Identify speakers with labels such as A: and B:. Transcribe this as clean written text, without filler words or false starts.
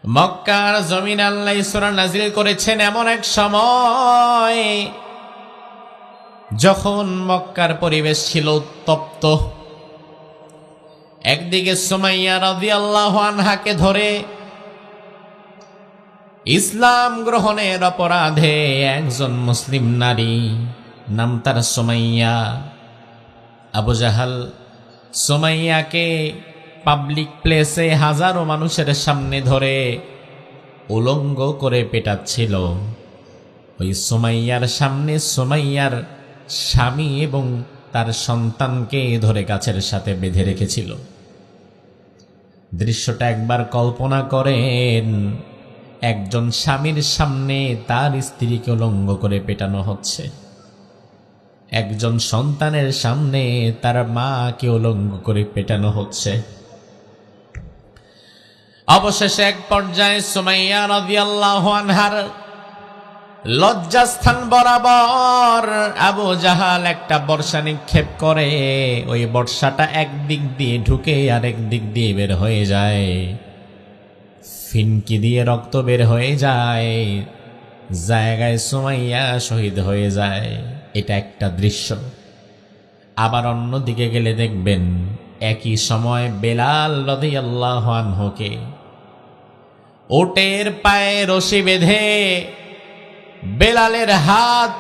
A: মক্কার জমিন আল্লাহ সূরা নাজিল করেছেন এমন এক সময় যখন মক্কার পরিবেশ ছিল উত্তপ্ত। একদিকে সুমাইয়া রাদিয়াল্লাহু আনহাকে ধরে ইসলাম গ্রহণের অপরাধে একজন মুসলিম নারী, নাম তার সুমাইয়া, আবু জাহাল সুমাইয়াকে পাবলিক প্লেসে হাজারো মানুষের সামনে ধরে উলঙ্গ করে পেটাচ্ছিল। ওই সুমাইয়ার সামনে সুমাইয়ার স্বামী এবং তার সন্তানকে ধরে গাছের সাথে বেঁধে রেখেছিল। দৃশ্যটা একবার কল্পনা করেন, একজন স্বামীর সামনে তার স্ত্রীকে উলঙ্গ করে পেটানো হচ্ছে, একজন সন্তানের সামনে তার মাকে উলঙ্গ করে পেটানো হচ্ছে। অবশেষে এক পর্যায়ে সুমাইয়া রাদিয়াল্লাহু আনহার লজ্জাস্থান বরাবর আবু জাহাল একটা বর্ষা নিক্ষেপ করে। ওই বর্ষাটা একদিক দিয়ে ঢুকে আরেক দিক দিয়ে বের হয়ে যায়, ফিনকি দিয়ে রক্ত বের হয়ে যায়, জায়গায় সুমাইয়া শহীদ হয়ে যায়। এটা একটা দৃশ্য। আবার অন্যদিকে গেলে দেখবেন একই সময় বেলাল রাদিয়াল্লাহু আনহুকে ওটের পায়ে রশি বেঁধে বেলালের হাত